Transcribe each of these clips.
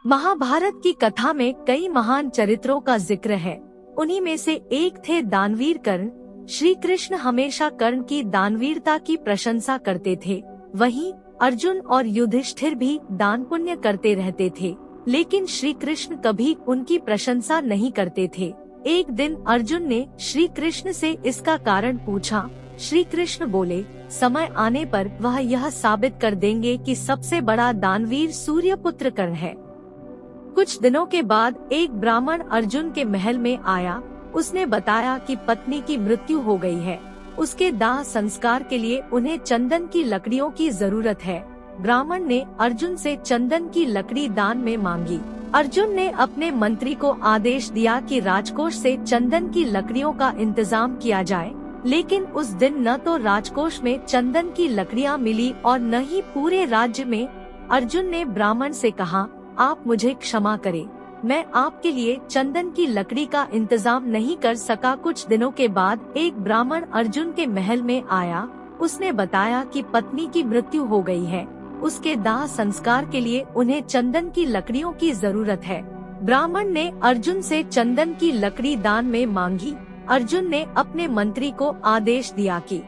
महाभारत की कथा में कई महान चरित्रों का जिक्र है। उन्हीं में से एक थे दानवीर कर्ण। श्री कृष्ण हमेशा कर्ण की दानवीरता की प्रशंसा करते थे। वहीं अर्जुन और युधिष्ठिर भी दान पुण्य करते रहते थे, लेकिन श्री कृष्ण कभी उनकी प्रशंसा नहीं करते थे। एक दिन अर्जुन ने श्री कृष्ण से इसका कारण पूछा। श्री कृष्ण बोले, समय आने पर वह यह साबित कर देंगे कि सबसे बड़ा दानवीर सूर्यपुत्र कर्ण है। कुछ दिनों के बाद एक ब्राह्मण अर्जुन के महल में आया। उसने बताया कि पत्नी की मृत्यु हो गई है। उसके दाह संस्कार के लिए उन्हें चंदन की लकड़ियों की जरूरत है। ब्राह्मण ने अर्जुन से चंदन की लकड़ी दान में मांगी। अर्जुन ने अपने मंत्री को आदेश दिया कि राजकोष से चंदन की लकड़ियों का इंतजाम किया जाए, लेकिन उस दिन न तो राजकोष में चंदन की लकड़ियां मिली और न ही पूरे राज्य में। अर्जुन ने ब्राह्मण से कहा, आप मुझे क्षमा करें, मैं आपके लिए चंदन की लकड़ी का इंतजाम नहीं कर सका। कुछ दिनों के बाद एक ब्राह्मण अर्जुन के महल में आया। उसने बताया कि पत्नी की मृत्यु हो गई है। उसके दाह संस्कार के लिए उन्हें चंदन की लकड़ियों की जरूरत है। ब्राह्मण ने अर्जुन से चंदन की लकड़ी दान में मांगी। अर्जुन ने अपने मंत्री को आदेश दिया कि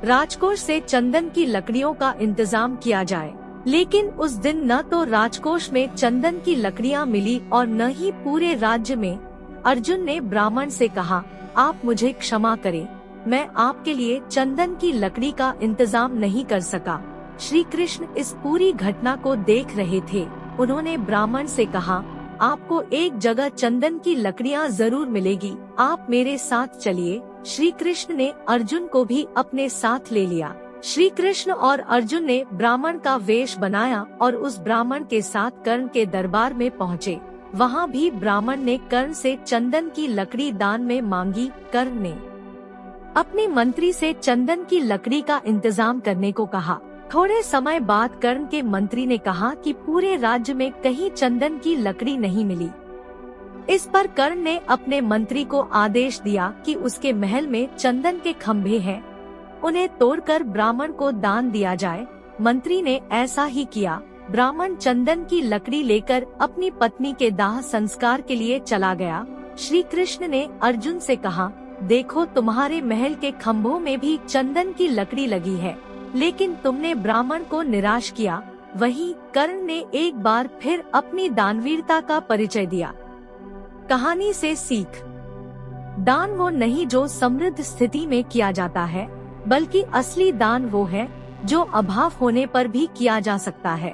राजकोष से चंदन की लकड़ियों का इंतजाम किया जाए, लेकिन उस दिन न तो राजकोष में चंदन की लकड़ियां मिली और न ही पूरे राज्य में। अर्जुन ने ब्राह्मण से कहा, आप मुझे क्षमा करें, मैं आपके लिए चंदन की लकड़ी का इंतजाम नहीं कर सका। श्री कृष्ण इस पूरी घटना को देख रहे थे। उन्होंने ब्राह्मण से कहा, आपको एक जगह चंदन की लकड़ियां जरूर मिलेगी, आप मेरे साथ चलिए। श्री कृष्ण ने अर्जुन को भी अपने साथ ले लिया। श्री कृष्ण और अर्जुन ने ब्राह्मण का वेश बनाया और उस ब्राह्मण के साथ कर्ण के दरबार में पहुँचे। वहाँ भी ब्राह्मण ने कर्ण से चंदन की लकड़ी दान में मांगी। कर्ण ने अपने मंत्री से चंदन की लकड़ी का इंतजाम करने को कहा। थोड़े समय बाद कर्ण के मंत्री ने कहा कि पूरे राज्य में कहीं चंदन की लकड़ी नहीं मिली। इस पर कर्ण ने अपने मंत्री को आदेश दिया कि उसके महल में चंदन के खंभे हैं, उन्हें तोड़कर ब्राह्मण को दान दिया जाए। मंत्री ने ऐसा ही किया। ब्राह्मण चंदन की लकड़ी लेकर अपनी पत्नी के दाह संस्कार के लिए चला गया। श्री कृष्ण ने अर्जुन से कहा, देखो तुम्हारे महल के खंभों में भी चंदन की लकड़ी लगी है, लेकिन तुमने ब्राह्मण को निराश किया। वहीं कर्ण ने एक बार फिर अपनी दानवीरता का परिचय दिया। कहानी से सीख, दान वो नहीं जो समृद्ध स्थिति में किया जाता है, बल्कि असली दान वो है जो अभाव होने पर भी किया जा सकता है।